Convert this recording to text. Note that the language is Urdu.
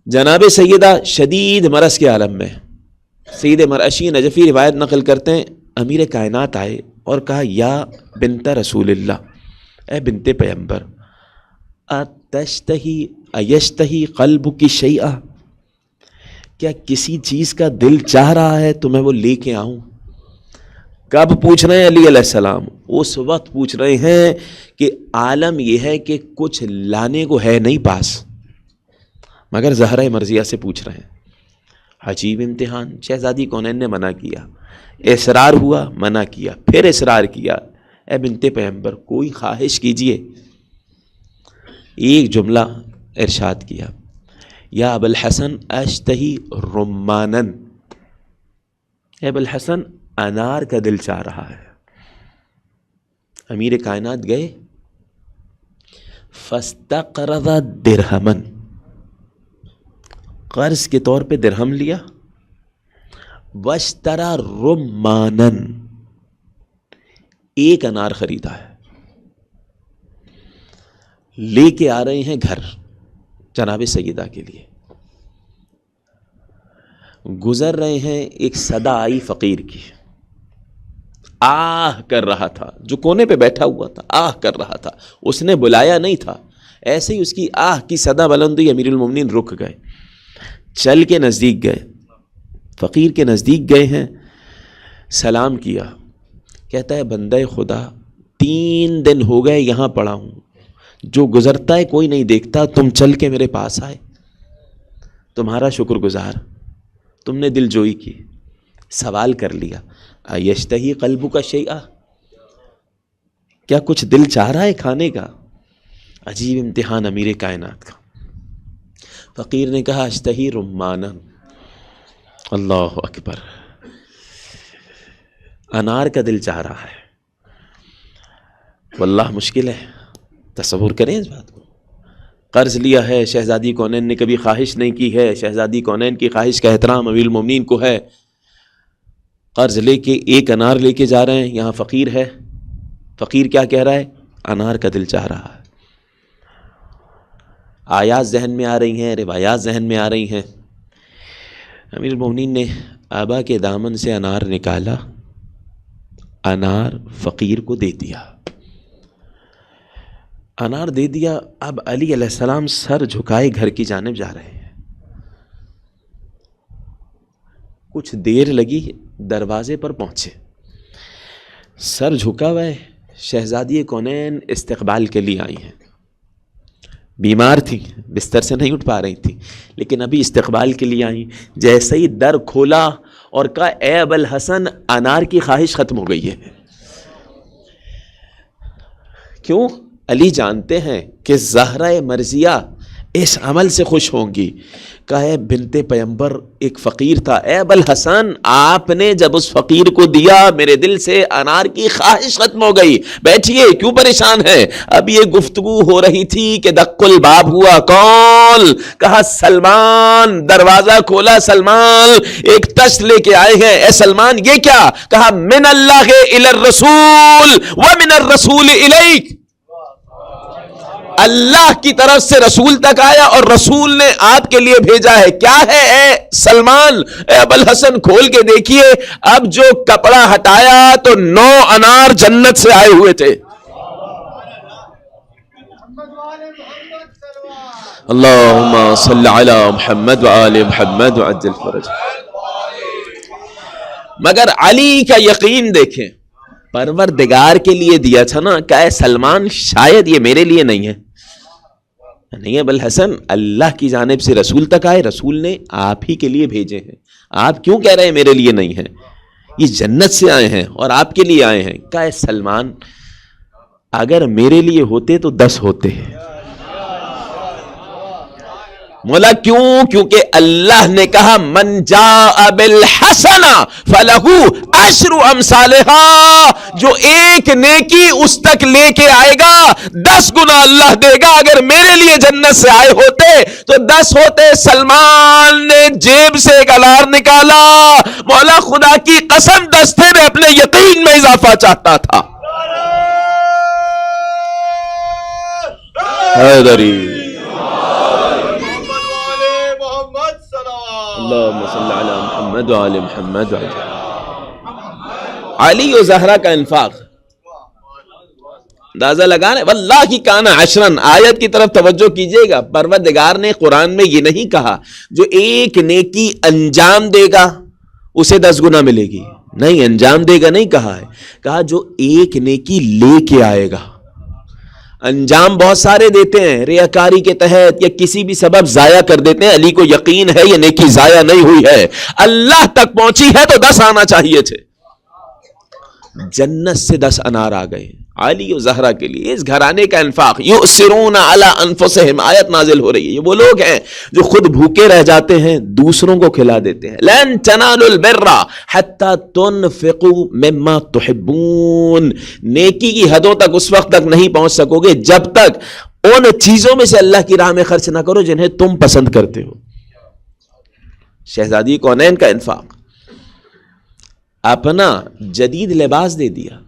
جناب سیدہ شدید مرض کے عالم میں سید مرعشی نجفی روایت نقل کرتے ہیں، امیر کائنات آئے اور کہا یا بنت رسول اللہ، اے بنت پیغمبر، ایشتہی قلبک شیئا، کیا کسی چیز کا دل چاہ رہا ہے تو میں وہ لے کے آؤں؟ کب پوچھ رہے ہیں علی علیہ السلام؟ اس وقت پوچھ رہے ہیں کہ عالم یہ ہے کہ کچھ لانے کو ہے نہیں پاس، مگر زہرہ مرضیہ سے پوچھ رہے ہیں۔ عجیب امتحان۔ شہزادی کونین نے منع کیا، اصرار ہوا، منع کیا، پھر اصرار کیا، اے بنت پیغمبر کوئی خواہش کیجئے۔ ایک جملہ ارشاد کیا، یا ابو الحسن اشتہی رمانن، اے ابو الحسن انار کا دل چاہ رہا ہے۔ امیر کائنات گئے، فاستقرض درہمن، قرض کے طور پہ درہم لیا، واشترى رمانن، ایک انار خریدا ہے، لے کے آ رہے ہیں گھر جناب سیدہ کے لیے۔ گزر رہے ہیں، ایک صدا آئی فقیر کی، آہ کر رہا تھا، جو کونے پہ بیٹھا ہوا تھا آہ کر رہا تھا، اس نے بلایا نہیں تھا، ایسے ہی اس کی آہ کی صدا بلند ہوئی، امیر المومنین رک گئے، چل کے نزدیک گئے، فقیر کے نزدیک گئے ہیں، سلام کیا، کہتا ہے بندہ خدا 3 دن ہو گئے یہاں پڑا ہوں، جو گزرتا ہے کوئی نہیں دیکھتا، تم چل کے میرے پاس آئے، تمہارا شکر گزار، تم نے دل جوئی کی، سوال کر لیا، ایشتہی قلبک شیئا، کیا کچھ دل چاہ رہا ہے کھانے کا؟ عجیب امتحان امیر کائنات کا۔ فقیر نے کہا اشتہی رمانا، اللہ اکبر، انار کا دل چاہ رہا ہے۔ واللہ مشکل ہے، تصور کریں اس بات کو۔ قرض لیا ہے، شہزادی کونین نے کبھی خواہش نہیں کی ہے، شہزادی کونین کی خواہش کا احترام امیر المومنین کو ہے، قرض لے کے ایک انار لے کے جا رہے ہیں، یہاں فقیر ہے، فقیر کیا کہہ رہا ہے؟ انار کا دل چاہ رہا ہے۔ آیات ذہن میں آ رہی ہیں، روایات ذہن میں آ رہی ہیں۔ امیر المومنین نے آبا کے دامن سے انار نکالا، انار فقیر کو دے دیا، انار دے دیا۔ اب علی علیہ السلام سر جھکائے گھر کی جانب جا رہے ہیں، کچھ دیر لگی، دروازے پر پہنچے، سر جھکا ہوا ہے، شہزادی کونین استقبال کے لیے آئی ہیں، بیمار تھی، بستر سے نہیں اٹھ پا رہی تھی، لیکن ابھی استقبال کے لیے آئی۔ جیسے ہی در کھولا اور کہا اے ابو الحسن انار کی خواہش ختم ہو گئی ہے۔ کیوں؟ علی جانتے ہیں کہ زہرہ مرضیہ اس عمل سے خوش ہوں گی۔ کہے بنت پیغمبر ایک فقیر تھا، اے ابو الحسن آپ نے جب اس فقیر کو دیا میرے دل سے انار کی خواہش ختم ہو گئی، بیٹھیے کیوں پریشان ہے؟ اب یہ گفتگو ہو رہی تھی کہ دق الباب ہوا، کون؟ کہا سلمان، دروازہ کھولا، سلمان ایک ٹچ لے کے آئے ہیں، اے سلمان یہ کیا؟ کہا من اللہ الی الرسول ومن الرسول الیک، اللہ کی طرف سے رسول تک آیا اور رسول نے آپ کے لیے بھیجا ہے۔ کیا ہے اے سلمان؟ اے ابو الحسن کھول کے دیکھیے، اب جو کپڑا ہٹایا تو 9 انار جنت سے آئے ہوئے تھے۔ اللہم صلی علی محمد وآل محمد وعجل فرج۔ مگر علی کا یقین دیکھیں، پروردگار کے لیے دیا تھا نا، کہ اے سلمان شاید یہ میرے لیے نہیں ہے، نہیں ابو الحسن اللہ کی جانب سے رسول تک آئے، رسول نے آپ ہی کے لیے بھیجے ہیں، آپ کیوں کہہ رہے ہیں میرے لیے نہیں ہے؟ یہ جنت سے آئے ہیں اور آپ کے لیے آئے ہیں۔ کہا اے سلمان اگر میرے لیے ہوتے تو 10 ہوتے ہیں۔ مولا کیوں؟ کیونکہ اللہ نے کہا من جاء بالحسنہ فلہ عشر امثالہا، جو ایک نیکی اس تک لے کے آئے گا 10 گنا اللہ دے گا۔ اگر میرے لیے جنت سے آئے ہوتے تو 10 ہوتے۔ سلمان نے جیب سے ایک انار نکالا، مولا خدا کی قسم 10 تھے، میں اپنے یقین میں اضافہ چاہتا تھا۔ حیدری اللہم صلی علی محمد وعلی محمد وعلی علی و زہرا کا انفاق اندازہ لگانے واللہ کان عشرن. آیت کی طرف توجہ کیجئے گا. پروردگار نے قرآن میں یہ نہیں کہا جو ایک نیکی انجام دے گا اسے 10 گنا ملے گی. نہیں, انجام دے گا نہیں کہا ہے, کہا جو ایک نیکی لے کے آئے گا. انجام بہت سارے دیتے ہیں, ریاکاری کے تحت یا کسی بھی سبب ضائع کر دیتے ہیں. علی کو یقین ہے یہ نیکی ضائع نہیں ہوئی ہے, اللہ تک پہنچی ہے تو 10 آنا چاہیے تھے. جنت سے 10 انار آ گئے علی و زہرا کے لیے. اس گھرانے کا انفاق. یؤثرون علی انفسہم, آیت نازل ہو رہی ہے. یہ وہ لوگ ہیں جو خود بھوکے رہ جاتے ہیں, دوسروں کو کھلا دیتے ہیں. لن تنالوا البر حتی تنفقوا مما تحبون. نیکی کی حدوں تک اس وقت تک نہیں پہنچ سکو گے جب تک ان چیزوں میں سے اللہ کی راہ میں خرچ نہ کرو جنہیں تم پسند کرتے ہو. شہزادی کونین کا انفاق. اپنا جدید لباس دے دیا,